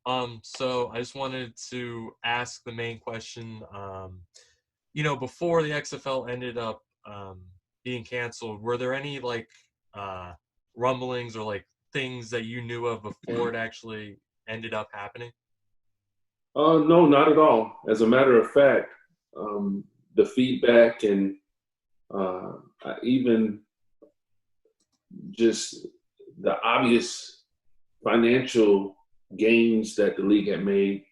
So I just wanted to ask the main question. Before the XFL ended up being canceled, were there any uh, rumblings or like things that you knew of before it actually ended up happening? No, not at all. As a matter of fact, um, the feedback and uh, even just the obvious financial gains that the league had made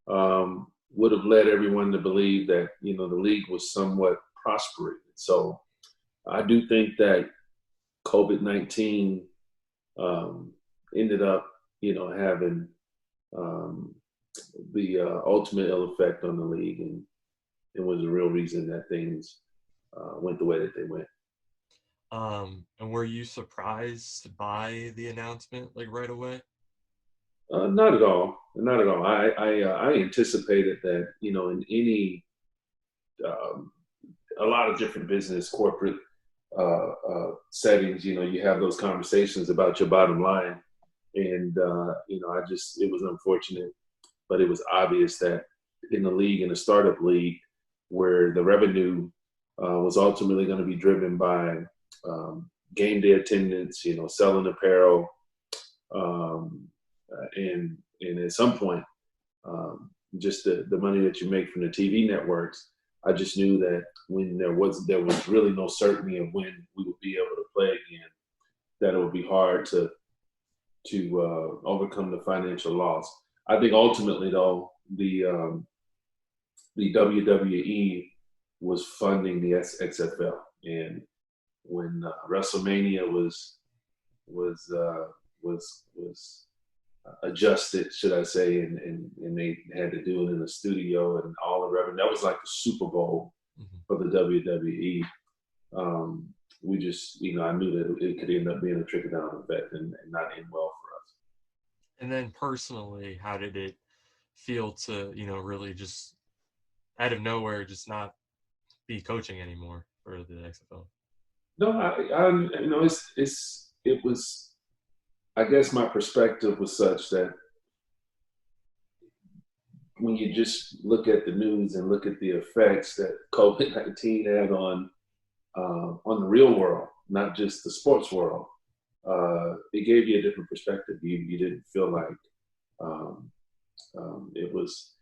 would have led everyone to believe that the league was somewhat prospering. So I do think that COVID-19 um, ended up having um, the ultimate ill effect on the league, and it was the real reason that things went the way that they went. And were you surprised by the announcement like right away? Not at all. Not at all. I anticipated that in any um, a lot of different business corporate settings, you have those conversations about your bottom line, and I just it was unfortunate, but it was obvious that in the league, in the startup league, where the revenue was ultimately going to be driven by game day attendance, selling apparel, and at some point, just the money that you make from the TV networks. I just knew that when there was really no certainty of when we would be able to play again, that it would be hard to overcome the financial loss. I think ultimately, though, the WWE was funding the XFL, and when WrestleMania was adjusted, should I say, and they had to do it in the studio and all the revenue. That was like the Super Bowl Mhm. for the WWE. We just, I knew that it could end up being a trickle down effect and not end well for us. And then personally, how did it feel to, really just out of nowhere just not be coaching anymore for the XFL? No, it was. I guess my perspective was such that when you just look at the news and look at the effects that COVID-19 had on the real world, not just the sports world, it gave you a different perspective. You didn't feel like um, it was,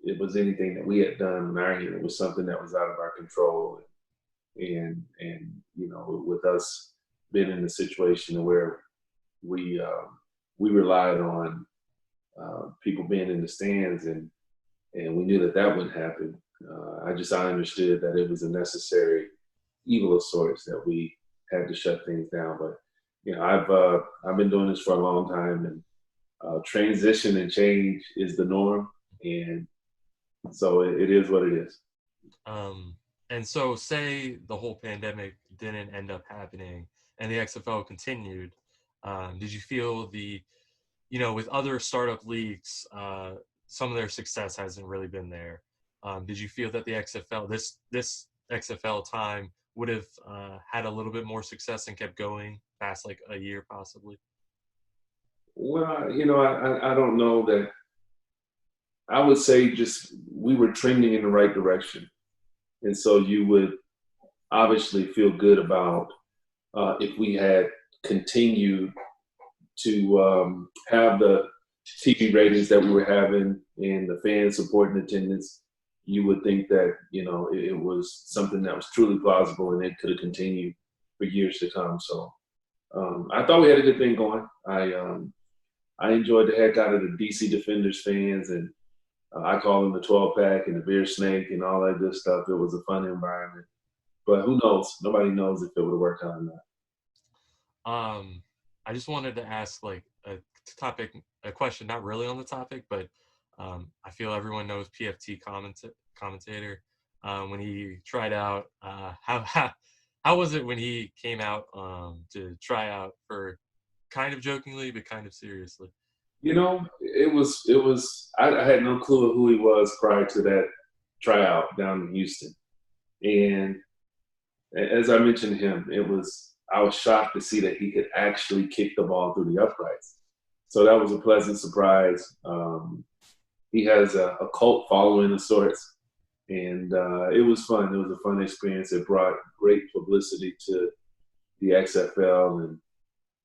it was anything that we had done on our end. It was something that was out of our control, and with us being in a situation where we we relied on people being in the stands, and we knew that that wouldn't happen. I understood that it was a necessary evil of sorts that we had to shut things down. But I've been doing this for a long time, and transition and change is the norm, and so it is what it is. Um, and so, say the whole pandemic didn't end up happening and the XFL continued, did you feel with other startup leagues, some of their success hasn't really been there? Did you feel that the XFL, this XFL time, would have had a little bit more success and kept going past like a year, possibly? Well, I don't know that. I would say just we were trending in the right direction, and so you would obviously feel good about if we had continued to have the TV ratings that we were having and the fan support and attendance. You would think that it was something that was truly plausible and it could have continued for years to come. So I thought we had a good thing going. I enjoyed the heck out of the DC Defenders fans, and I call them the 12 pack and the beer snake and all that good stuff. It was a fun environment, but who knows? Nobody knows if it would have worked out or not. Um, I just wanted to ask like a question, not really on the topic, but I feel everyone knows PFT commentator. When he tried out, how was it when he came out to try out for kind of jokingly but kind of seriously? It was. I had no clue of who he was prior to that tryout down in Houston, and as I mentioned to him, I was shocked to see that he could actually kick the ball through the uprights. So that was a pleasant surprise. He has a cult following of sorts, and it was fun. It was a fun experience. It brought great publicity to the XFL,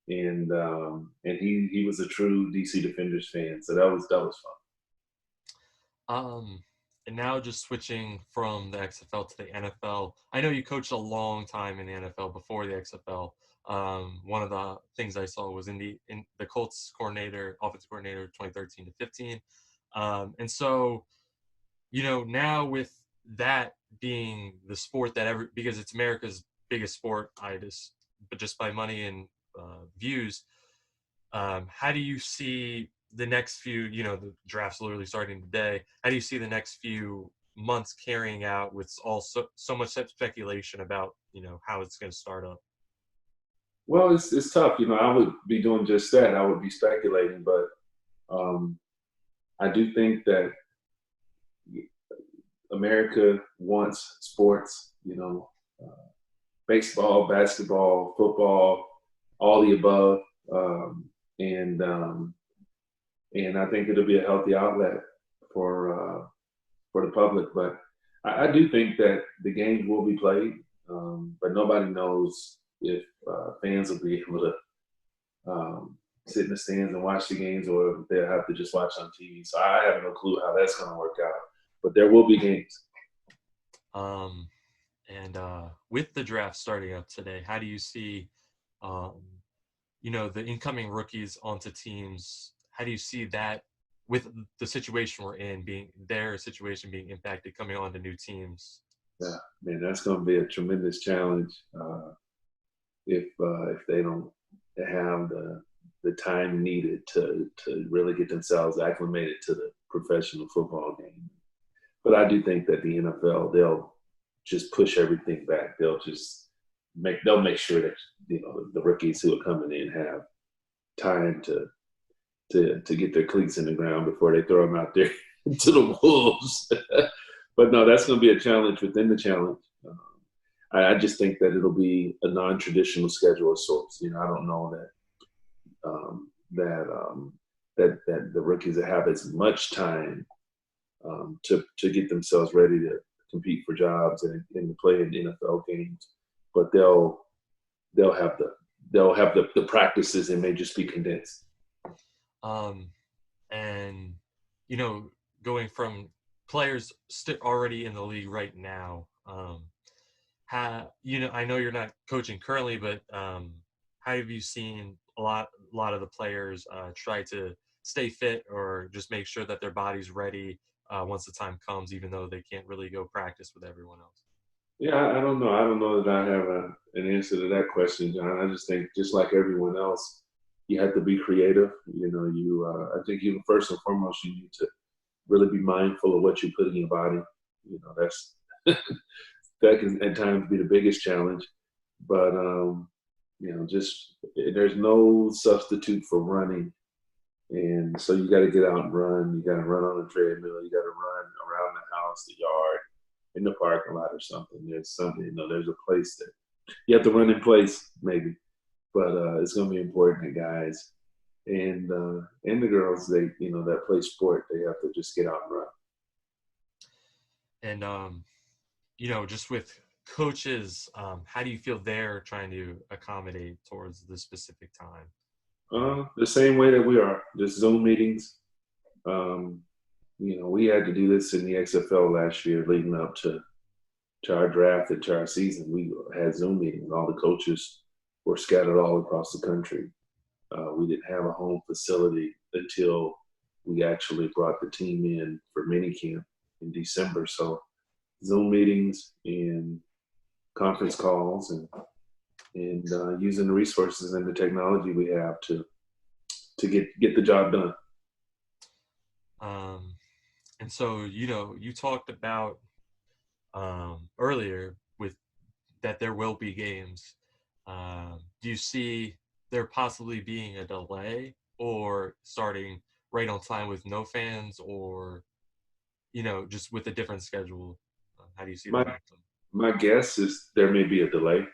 and he was a true DC Defenders fan. So that was fun. Um, and now just switching from the XFL to the NFL. I know you coached a long time in the NFL before the XFL. One of the things I saw was in the Colts offensive coordinator, 2013 to 15. And so, now with that being the sport because it's America's biggest sport, but just by money and views, how do you see the next few, the draft's literally starting today. How do you see the next few months carrying out with so much speculation about, how it's going to start up? Well, it's tough. I would be doing just that. I would be speculating, but um, I do think that America wants sports. Baseball, basketball, football, all the above, um, and and I think it'll be a healthy outlet for the public. But I do think that the games will be played, but nobody knows if fans will be able to sit in the stands and watch the games, or if they'll have to just watch on TV. So I have no clue how that's going to work out. But there will be games. Um, and with the draft starting up today, how do you see, um, the incoming rookies onto teams? How do you see that with the situation we're in being their situation being impacted coming on to new teams? Yeah, man, that's going to be a tremendous challenge if they don't have the time needed to really get themselves acclimated to the professional football game. But I do think that the NFL, they'll just push everything back. They'll make sure that the rookies who are coming in have time to get their cleats in the ground before they throw them out there to the wolves. But no, that's going to be a challenge within the challenge. I just think that it'll be a non-traditional schedule of sorts. I don't know that the rookies will have as much time to get themselves ready to compete for jobs and to play in NFL games, but they'll have the practices. It may just be condensed. Um, and going from players already in the league right now, I know you're not coaching currently, but how have you seen a lot of the players try to stay fit or just make sure that their body's ready once the time comes, even though they can't really go practice with everyone else? Yeah, I don't know. I don't know that I have an answer to that question, John. I just think, just like everyone else, you have to be creative. I think you first and foremost, you need to really be mindful of what you put in your body. That's that can at times be the biggest challenge. But just there's no substitute for running, and so you got to get out and run. You got to run on a treadmill. You got to run around the house, the yard, in the parking lot or something. There's something, there's a place that you have to run in place, maybe, but it's going to be important that guys and the girls, that play sport, they have to just get out and run. And just with coaches, how do you feel they're trying to accommodate towards the specific time? The same way that we are, just Zoom meetings. We had to do this in the XFL last year, leading up to our draft and to our season. We had Zoom meetings. All the coaches were scattered all across the country. We didn't have a home facility until we actually brought the team in for minicamp in December. So Zoom meetings and conference calls and using the resources and the technology we have to get the job done. And so, you talked about earlier with that there will be games. Do you see there possibly being a delay or starting right on time with no fans, or just with a different schedule? How do you see My that? my guess is there may be a delay.